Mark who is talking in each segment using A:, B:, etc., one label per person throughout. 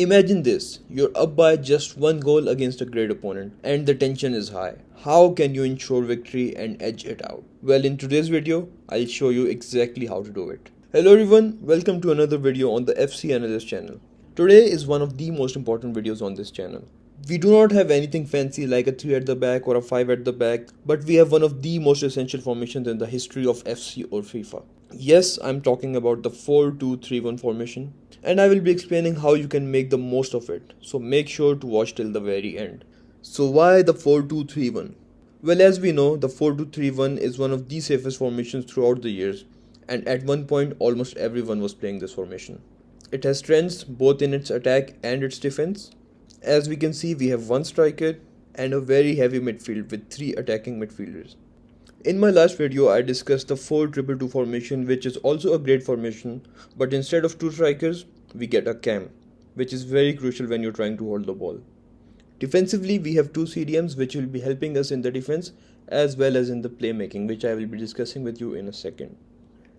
A: Imagine this, you're up by just one goal against a great opponent and the tension is high. How can you ensure victory and edge it out? Well, in today's video, I'll show you exactly how to do it. Hello everyone, welcome to another video on the FC Analyst channel. Today is one of the most important videos on this channel. We do not have anything fancy like a 3 at the back or a 5 at the back, but we have one of the most essential formations in the history of FC or FIFA. Yes, I'm talking about the 4-2-3-1 formation, and I will be explaining how you can make the most of it, so make sure to watch till the very end. So why the 4-2-3-1? Well, as we know, the 4-2-3-1 is one of the safest formations throughout the years, and at one point almost everyone was playing this formation. It has strengths both in its attack and its defense. As we can see, we have one striker and a very heavy midfield with 3 attacking midfielders. In my last video, I discussed the 4-2-2-2 formation, which is also a great formation, but instead of 2 strikers, we get a cam, which is very crucial when you're trying to hold the ball. Defensively, we have 2 CDMs which will be helping us in the defense as well as in the playmaking, which I will be discussing with you in a second.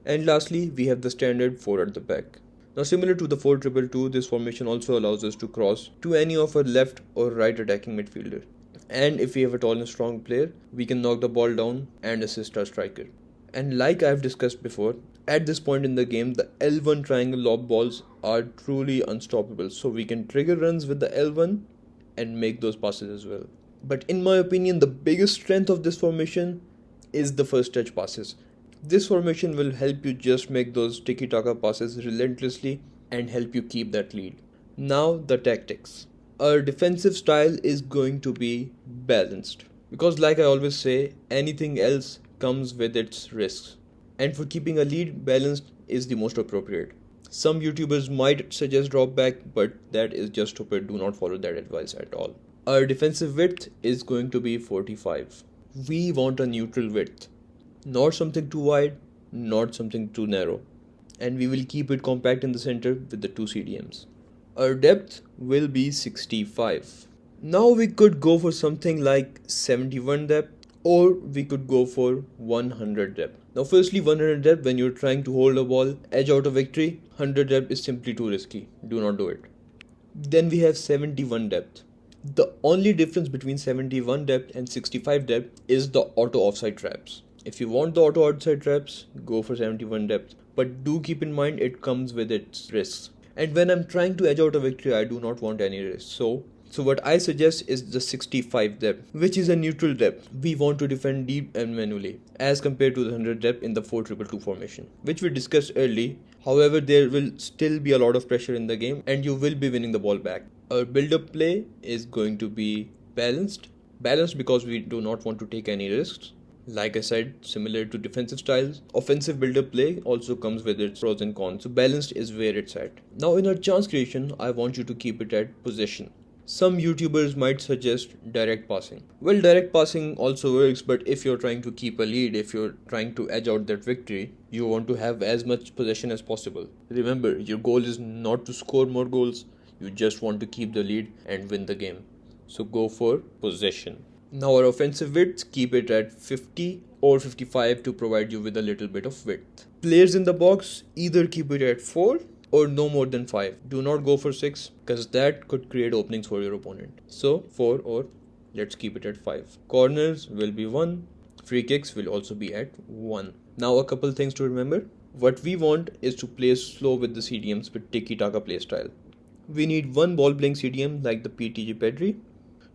A: And lastly, we have the standard 4 at the back. Now, similar to the 4-2-2-2, this formation also allows us to cross to any of our left or right attacking midfielder. And if we have a tall and strong player, we can knock the ball down and assist our striker. And like I've discussed before, at this point in the game, the L1 triangle lob balls are truly unstoppable. So we can trigger runs with the L1 and make those passes as well. But in my opinion, the biggest strength of this formation is the first touch passes. This formation will help you just make those tiki-taka passes relentlessly and help you keep that lead. Now the tactics. Our defensive style is going to be balanced, because like I always say, anything else comes with its risks. And for keeping a lead, balanced is the most appropriate. Some YouTubers might suggest drop back, but that is just stupid. Do not follow that advice at all. Our defensive width is going to be 45. We want a neutral width. Not something too wide, not something too narrow. And we will keep it compact in the center with the 2 CDMs. Our depth will be 65. Now we could go for something like 71 depth, or we could go for 100 depth. Now firstly, 100 depth, when you're trying to hold a ball, edge out a victory, 100 depth is simply too risky. Do not do it. Then we have 71 depth. The only difference between 71 depth and 65 depth is the auto offside traps. If you want the auto outside traps, go for 71 depth. But do keep in mind it comes with its risks. And when I'm trying to edge out a victory, I do not want any risk. So what I suggest is the 65 depth, which is a neutral depth. We want to defend deep and manually, as compared to the 100 depth in the 4-2-2 formation, which we discussed early. However, there will still be a lot of pressure in the game and you will be winning the ball back. Our build-up play is going to be balanced. Balanced because we do not want to take any risks. Like I said, similar to defensive styles, offensive build-up play also comes with its pros and cons. So balanced is where it's at. Now in our chance creation, I want you to keep it at possession. Some YouTubers might suggest direct passing. Well, direct passing also works, but if you're trying to keep a lead, if you're trying to edge out that victory, you want to have as much possession as possible. Remember, your goal is not to score more goals, you just want to keep the lead and win the game. So go for possession. Now our offensive width, keep it at 50 or 55 to provide you with a little bit of width. Players in the box, either keep it at 4 or no more than 5. Do not go for 6 because that could create openings for your opponent. So 4, or let's keep it at 5. Corners will be 1. Free kicks will also be at 1. Now a couple things to remember. What we want is to play slow with the CDMs with tiki-taka play style. We need one ball playing CDM like the PTG Pedri.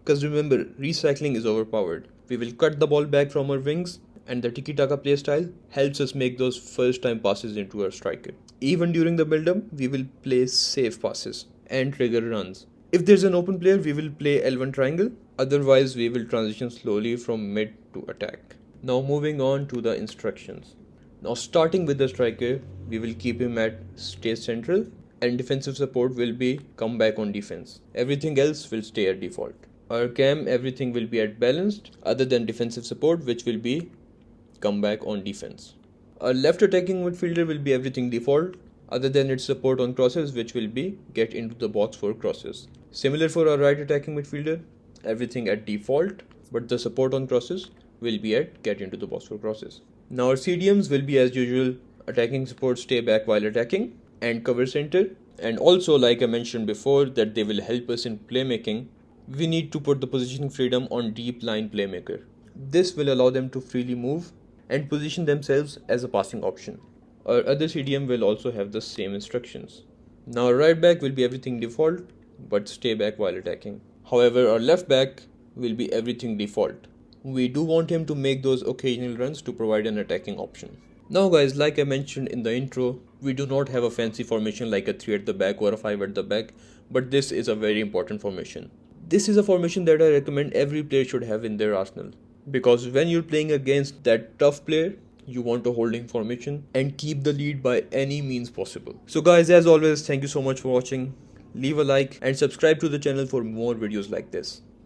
A: Because remember, recycling is overpowered. We will cut the ball back from our wings, and the tiki-taka playstyle helps us make those first time passes into our striker. Even during the build-up, we will play safe passes and trigger runs. If there's an open player, we will play L1 triangle. Otherwise, we will transition slowly from mid to attack. Now moving on to the instructions. Now starting with the striker, we will keep him at stay central, and defensive support will be come back on defense. Everything else will stay at default. Our cam, everything will be at balanced other than defensive support, which will be come back on defense. Our left attacking midfielder will be everything default other than its support on crosses, which will be get into the box for crosses. Similar for our right attacking midfielder, everything at default, but the support on crosses will be at get into the box for crosses. Now our CDMs will be as usual, attacking support stay back while attacking, and cover center And also, like I mentioned before, that they will help us in playmaking, we need to put the positioning freedom on deep line playmaker. This will allow them to freely move and position themselves as a passing option. Our other CDM will also have the same instructions. Now our right back will be everything default, but stay back while attacking. However, our left back will be everything default. We do want him to make those occasional runs to provide an attacking option. Now guys, like I mentioned in the intro, we do not have a fancy formation like a 3 at the back or a 5 at the back, but this is a very important formation. This is a formation that I recommend every player should have in their arsenal. Because when you're playing against that tough player, you want a holding formation and keep the lead by any means possible. So guys, as always, thank you so much for watching. Leave a like and subscribe to the channel for more videos like this.